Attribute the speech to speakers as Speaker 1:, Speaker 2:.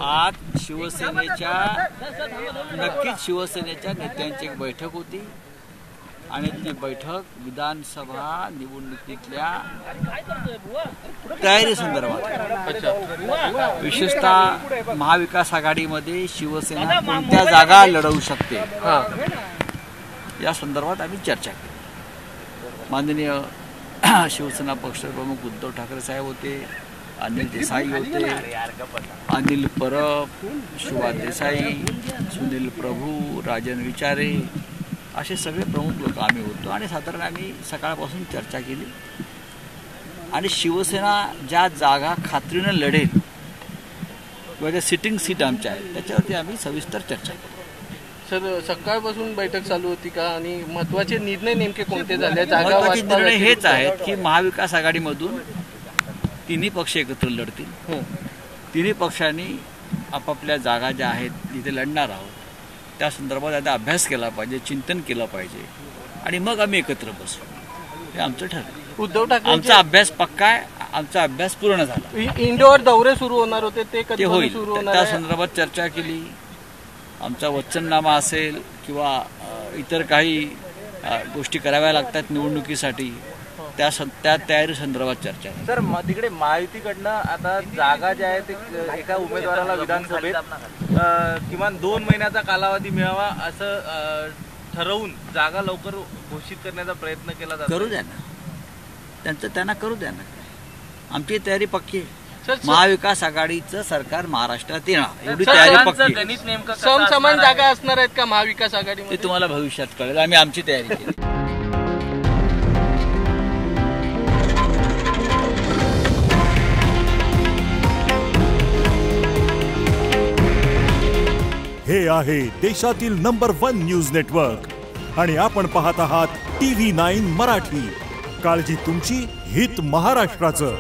Speaker 1: आज शिवसेनेच्या नक्कीच शिवसेनेच्या नेत्यांची एक बैठक होती आणि ती बैठक विधानसभा निवडणुकीतल्या तयारी संदर्भात विशेषतः महाविकास आघाडीमध्ये शिवसेना कोणत्या जागा लढवू शकते या संदर्भात आम्ही चर्चा केली। माननीय शिवसेना पक्षप्रमुख उद्धव ठाकरे साहेब होते, अनिल देसाई होते, अनिल परब, शिवा देसाई, सुनील प्रभू, राजन विचारे असे सगळे प्रमुख लोक आम्ही होतो आणि साधारण आम्ही सकाळपासून चर्चा केली आणि शिवसेना ज्या जागा खात्रीनं लढेल किंवा ज्या सिटिंग सीट आमच्या आहेत त्याच्यावरती आम्ही सविस्तर चर्चा केली।
Speaker 2: सर, सकाळपासून बैठक चालू होती का आणि महत्त्वाचे निर्णय नेमके कोणते झाले?
Speaker 1: महत्त्वाचे निर्णय हेच आहेत की महाविकास आघाडीमधून तिन्ही पक्ष एकत्र लढतील। तिन्ही पक्षांनी आपापल्या जागा ज्या आहेत जिथे लढणार आहोत त्या संदर्भात आता अभ्यास केला पाहिजे, चिंतन केलं पाहिजे आणि मग आम्ही एकत्र बसू, हे आमचं ठरलं।
Speaker 2: उद्धव ठाकरे
Speaker 1: आमचा अभ्यास पक्का आहे, आमचा अभ्यास पूर्ण झाला।
Speaker 2: इंडोर दौरे सुरू होणार होते ते कधी
Speaker 1: होईल
Speaker 2: सुरू होणार
Speaker 1: त्या संदर्भात चर्चा केली। आमचा वचननामा असेल किंवा इतर काही गोष्टी कराव्या लागतात निवडणुकीसाठी त्या तयारी संदर्भात चर्चा।
Speaker 3: सर, तिकडे महायुतीकडनं आता जागा ज्या आहेत एका उमेदवाराला विधानसभेत किमान 2 महिन्याचा कालावधी मिळावा असं ठरवून जागा लवकर घोषित करण्याचा प्रयत्न केला जातो।
Speaker 1: करू द्या ना, त्यांना करू द्या ना, आमची तयारी पक्की आहे। महाविकास आघाडीचं सरकार महाराष्ट्रात येणार एवढी तयारी पक्की।
Speaker 3: गणित नेमकं
Speaker 2: समान जागा असणार आहेत का महाविकास आघाडीमध्ये
Speaker 1: ते तुम्हाला भविष्यात कळेल। आम्ही आमची तयारी केली।
Speaker 4: हे आहे देशातील नंबर 1 न्यूज नेटवर्क आणि आपण पाहत आहात TV9 मराठी। काळजी तुमची, हित महाराष्ट्राचं।